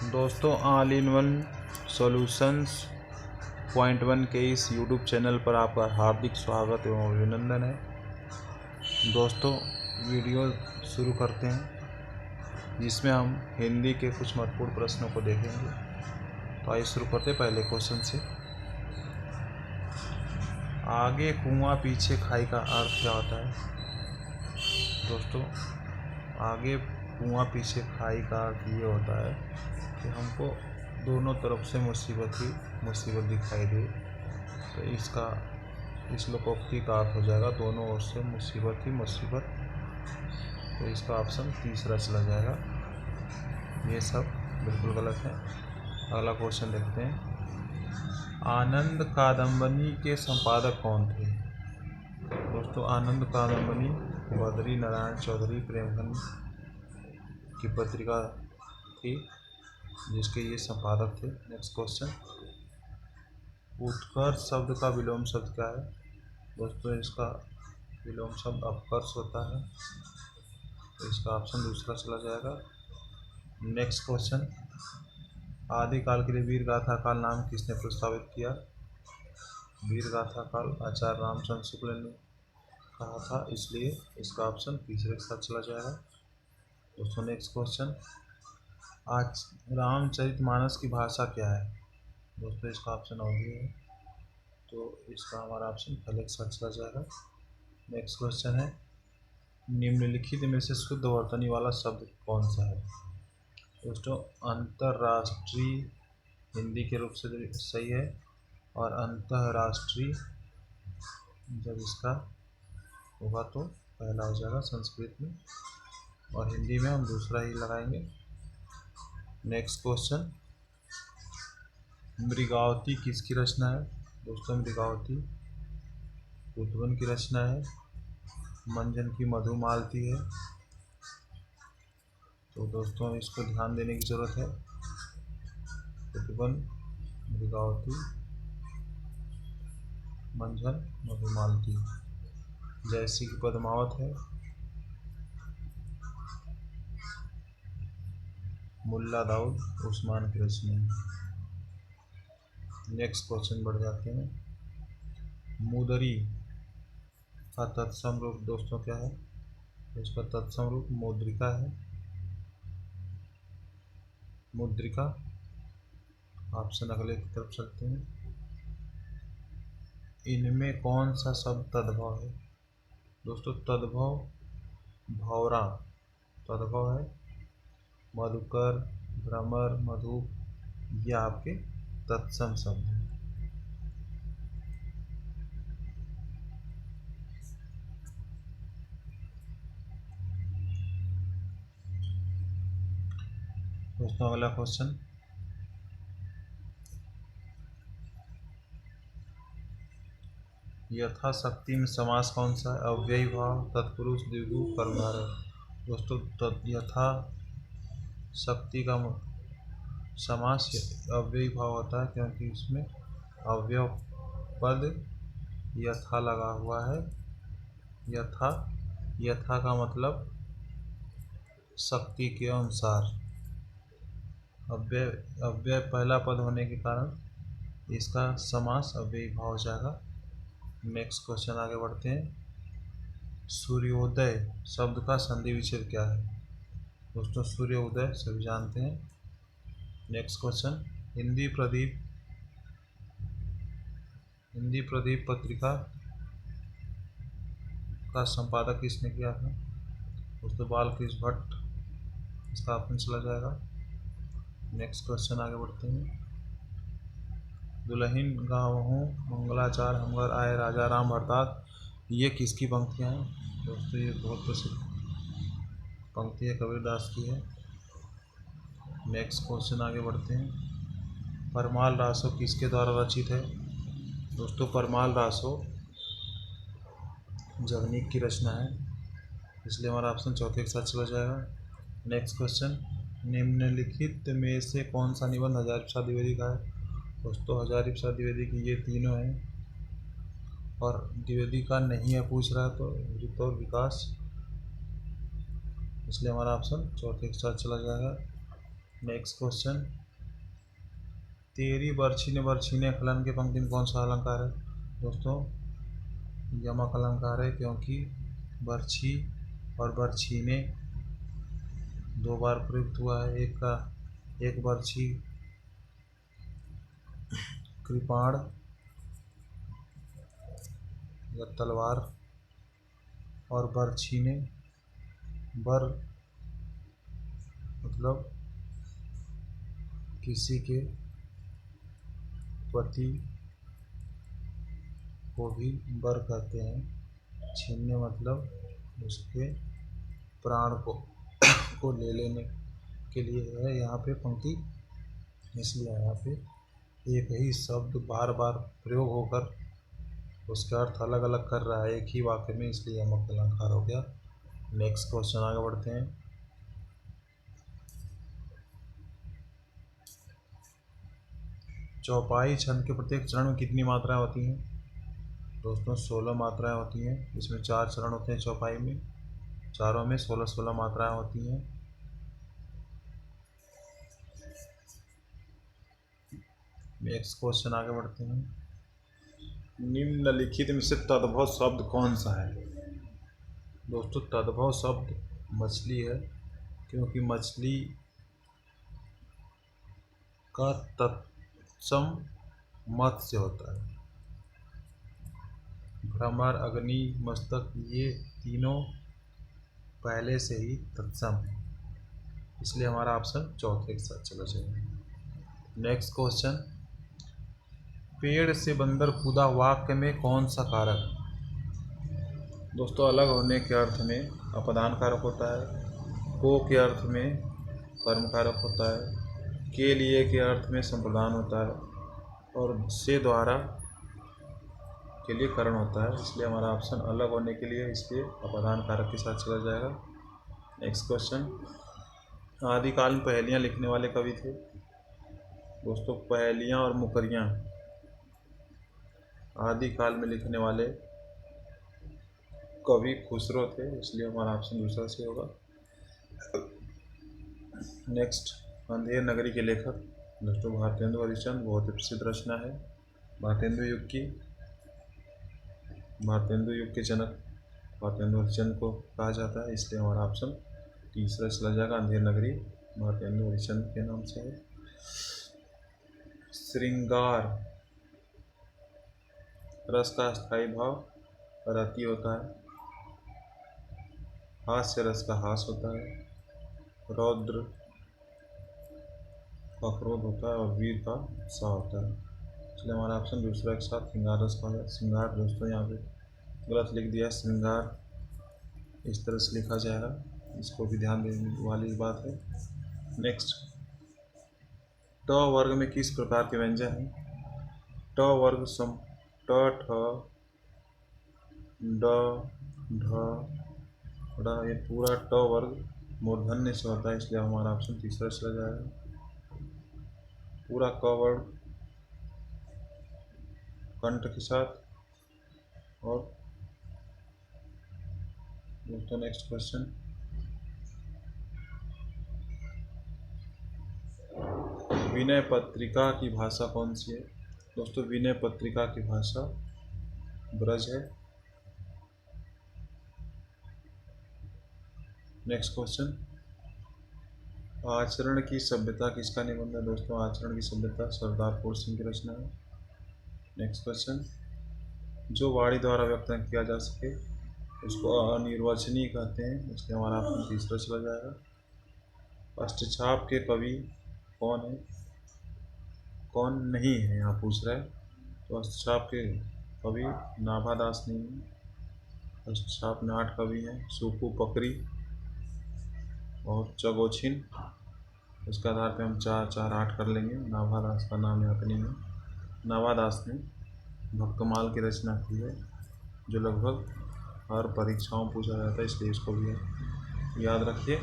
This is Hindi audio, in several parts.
दोस्तों, all in one solutions point one के इस यूट्यूब चैनल पर आपका हार्दिक स्वागत एवं अभिनंदन है। दोस्तों, वीडियो शुरू करते हैं जिसमें हम हिंदी के कुछ महत्वपूर्ण प्रश्नों को देखेंगे। तो आइए शुरू करते हैं पहले क्वेश्चन से। आगे कुआं पीछे खाई का अर्थ क्या होता है? दोस्तों, आगे कुआं पीछे खाई का अर्थ ये होता है कि हमको दोनों तरफ से मुसीबत ही मुसीबत दिखाई दे, तो इस लोकोक्ति का अर्थ हो जाएगा दोनों ओर से मुसीबत ही मुसीबत। तो इसका ऑप्शन तीसरा चला जाएगा। ये सब बिल्कुल गलत है। अगला क्वेश्चन देखते हैं। आनंद कादंबनी के संपादक कौन थे? दोस्तों, आनंद कादंबनी बद्री नारायण चौधरी प्रेमचंद की पत्रिका थी जिसके ये संपादक थे। Next question. उत्कर्ष शब्द का विलोम शब्द क्या है? दोस्तों, इसका विलोम शब्द अपकर्ष होता है, तो इसका ऑप्शन दूसरा चला जाएगा। Next question. आदिकाल के लिए वीर गाथा काल नाम किसने प्रस्तावित किया? वीर गाथा काल आचार्य रामचंद्र शुक्ल ने कहा था, इसलिए इसका ऑप्शन तीसरे के साथ चला जाएगा। दोस्तों, नेक्स्ट क्वेश्चन। आज रामचरितमानस की भाषा क्या है? दोस्तों, इसका ऑप्शन अवधी है, तो इसका हमारा ऑप्शन पहले के साथ चला जाएगा। नेक्स्ट क्वेश्चन है। निम्नलिखित में से शुद्ध वर्तनी वाला शब्द कौन सा है? दोस्तों, अंतर्राष्ट्रीय हिंदी के रूप से सही है, और अंतर्राष्ट्रीय जब इसका होगा तो पहला हो जाएगा संस्कृत में, और हिंदी में हम दूसरा ही लगाएंगे। Next question. मृगावती किसकी रचना है? दोस्तों, मृगावती कुतुबन की रचना है। मंजन की मधुमालती है। तो दोस्तों, इसको ध्यान देने की ज़रूरत है। कुतुबन, मृगावती, मंजन, मधुमालती। जैसी की पद्मावत है। मुल्ला दाऊद उस्मान की रचना है। नेक्स्ट क्वेश्चन बढ़ जाते हैं। मुदरी का तत्सम रूप दोस्तों क्या है? इसका तत्सम रूप मुद्रिका है। मुद्रिका। ऑप्शन अगले की तरफ चलते हैं। इनमें कौन सा शब्द तद्भव है? दोस्तों, तद्भव भौरा तद्भव है। मधुकर, भ्रमर, मधु ये आपके तत्सम शब्द हैं। दोस्तों, अगला क्वेश्चन। यथाशक्ति में समास कौन सा है? अव्ययी भाव, तत्पुरुष, द्विगु, कर्मधारय। दोस्तों, यथा शक्ति का समास अव्ययी भाव होता है, क्योंकि इसमें अव्यय पद यथा लगा हुआ है। यथा यथा का मतलब शक्ति के अनुसार। अव्यय पहला पद होने के कारण इसका समास अव्ययी भाव हो जाएगा। नेक्स्ट क्वेश्चन आगे बढ़ते हैं। सूर्योदय शब्द का संधि विच्छेद क्या है? दोस्तों, सूर्योदय सभी जानते हैं। Next question. हिंदी प्रदीप पत्रिका का संपादक किसने किया था? दोस्तों, बालकृष्ण भट्ट। इसका ऑप्शन चला जाएगा। नेक्स्ट क्वेश्चन आगे बढ़ते हैं। दुल्हिन गावहूँ मंगलाचार हमगर आए राजा राम भरतार, ये किसकी पंक्तियाँ हैं? दोस्तों, ये बहुत प्रसिद्ध पंक्ति है, कबीरदास की है। नेक्स्ट क्वेश्चन आगे बढ़ते हैं। परमाल रासो किसके द्वारा रचित है? दोस्तों, परमाल रासो जगनीक की रचना है, इसलिए हमारा ऑप्शन चौथे के साथ चला जाएगा। Next question. निम्नलिखित में से कौन सा निबंध हजारी प्रसाद द्विवेदी का है? दोस्तों, हजारी प्रसाद द्विवेदी की ये तीनों हैं, और द्विवेदी का नहीं है पूछ रहा है तो वृत्त और विकास, इसलिए हमारा ऑप्शन चौथे के साथ चला जाएगा। नेक्स्ट क्वेश्चन, तेरी बरछी ने बरछीने खलन के पंक्ति में कौन सा अलंकार है? दोस्तों यमक अलंकार है, क्योंकि बरछी और बरछीने दो बार प्रयुक्त हुआ है। एक बरछी कृपाण या तलवार, और बरछीने बर मतलब किसी के पति को भी बर कहते हैं। छीनने मतलब उसके प्राण को ले लेने के लिए है यहाँ पे पंक्ति, इसलिए यहाँ पे एक ही शब्द बार बार प्रयोग होकर उसका अर्थ अलग अलग कर रहा है एक ही वाक्य में, इसलिए यमक अलंकार हो गया। नेक्स्ट क्वेश्चन आगे बढ़ते हैं। चौपाई छंद के प्रत्येक चरण में कितनी मात्राएं होती हैं? दोस्तों 16 मात्राएं होती हैं। इसमें 4 चरण होते हैं चौपाई में, चारों में 16-16 मात्राएं होती हैं। नेक्स्ट क्वेश्चन आगे बढ़ते हैं। निम्नलिखित में से तद्भव शब्द कौन सा है? दोस्तों तद्भव शब्द मछली है, क्योंकि मछली का तत्सम मत्स्य होता है। भ्रमर, अग्नि, मस्तक ये तीनों पहले से ही तत्सम है, इसलिए हमारा ऑप्शन चौथे के साथ चला जाएगा। नेक्स्ट क्वेश्चन, पेड़ से बंदर कूदा वाक्य में कौन सा कारक? दोस्तों अलग होने के अर्थ में अपदान कारक होता है, को के अर्थ में कर्म कारक होता है, के लिए के अर्थ में संप्रदान होता है, और से द्वारा के लिए करण होता है, इसलिए हमारा ऑप्शन अलग होने के लिए इसलिए अपदान कारक के साथ चला जाएगा। नेक्स्ट क्वेश्चन, आदिकाल में पहेलियाँ लिखने वाले कवि थे? दोस्तों पहेलियाँ और मुकरियाँ आदिकाल में लिखने वाले कवि खुसरो थे, इसलिए हमारा ऑप्शन दूसरा से होगा। नेक्स्ट, अंधेर नगरी के लेखक? दोस्तों भारतेंदु हरिश्चंद्र, बहुत ही प्रसिद्ध रचना है, भारतेंदु युग की, भारतेंदु युग के जनक भारतेंदु हरिश्चंद्र को कहा जाता है, इसलिए हमारा ऑप्शन तीसरा चला जाएगा। अंधेर नगरी भारतेंदु हरिश्चंद्र के नाम से है। श्रृंगार रस का स्थायी भाव रति होता है, हास्य रस का हास होता है, रौद्र का क्रोध होता है, और वीर का उत्साह होता है, इसलिए हमारा ऑप्शन दूसरा के साथ श्रृंगार रस का है। श्रृंगार दोस्तों यहाँ पे गलत लिख दिया, श्रृंगार इस तरह से लिखा जाएगा, इसको भी ध्यान देने वाली बात है। नेक्स्ट, ट वर्ग में किस प्रकार के व्यंजन हैं? ट वर्ग सम ट ठ ड ढ ड़, ये पूरा ट वर्ग मूर्धन्य से होता है, इसलिए हमारा ऑप्शन तीसरा चला जाएगा। पूरा क वर्ग कंठ के साथ। और दोस्तों नेक्स्ट क्वेश्चन, विनय पत्रिका की भाषा कौन सी है? दोस्तों विनय पत्रिका की भाषा ब्रज है। नेक्स्ट क्वेश्चन, आचरण की सभ्यता किसका निबंध है? दोस्तों आचरण की सभ्यता सरदार फूल सिंह की रचना है। नेक्स्ट क्वेश्चन, जो वाणी द्वारा व्यक्त किया जा सके उसको अनिर्वचनीय कहते हैं, इसलिए हमारा ऑप्शन तीसरा चला जाएगा। अष्टछाप के कवि कौन है? कौन नहीं है यहाँ पूछ रहा है, तो अष्टछाप के कवि नाभादास नहीं है। अष्टछाप में 8 कवि हैं, सुकु, पकरी और चगोछिन, उसके आधार पे हम 4-4-8 कर लेंगे। नाभादास का नाम यहाँ पे नहीं है। नाभादास ने भक्तमाल की रचना की है, जो लगभग हर परीक्षाओं में पूछा जाता है, इसलिए इसको भी याद रखिए।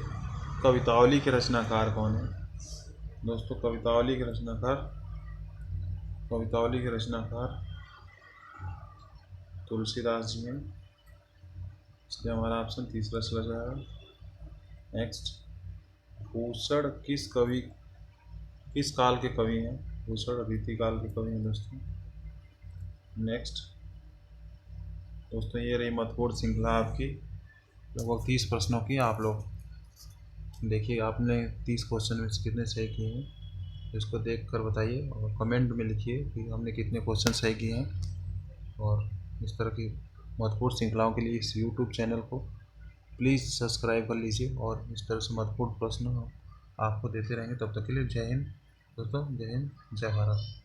कवितावली के रचनाकार कौन है? दोस्तों कवितावली के रचनाकार तुलसीदास जी हैं, इसलिए हमारा ऑप्शन तीसरा चला जाएगा। नेक्स्ट, भूषण किस कवि किस काल के कवि हैं? भूषण रीति काल के कवि हैं दोस्तों। नेक्स्ट दोस्तों, ये रही महत्वपूर्ण श्रृंखला आपकी, लगभग 30 प्रश्नों की। आप लोग देखिए आपने 30 क्वेश्चन में से कितने सही किए हैं, इसको देख कर बताइए और कमेंट में लिखिए कि हमने कितने क्वेश्चन सही किए हैं। और इस तरह की महत्वपूर्ण श्रृंखलाओं के लिए इस यूट्यूब चैनल को प्लीज़ सब्सक्राइब कर लीजिए और इस तरह से महत्वपूर्ण प्रश्न आपको देते रहेंगे। तब तक के लिए जय हिंद दोस्तों, जय हिंद, जय भारत।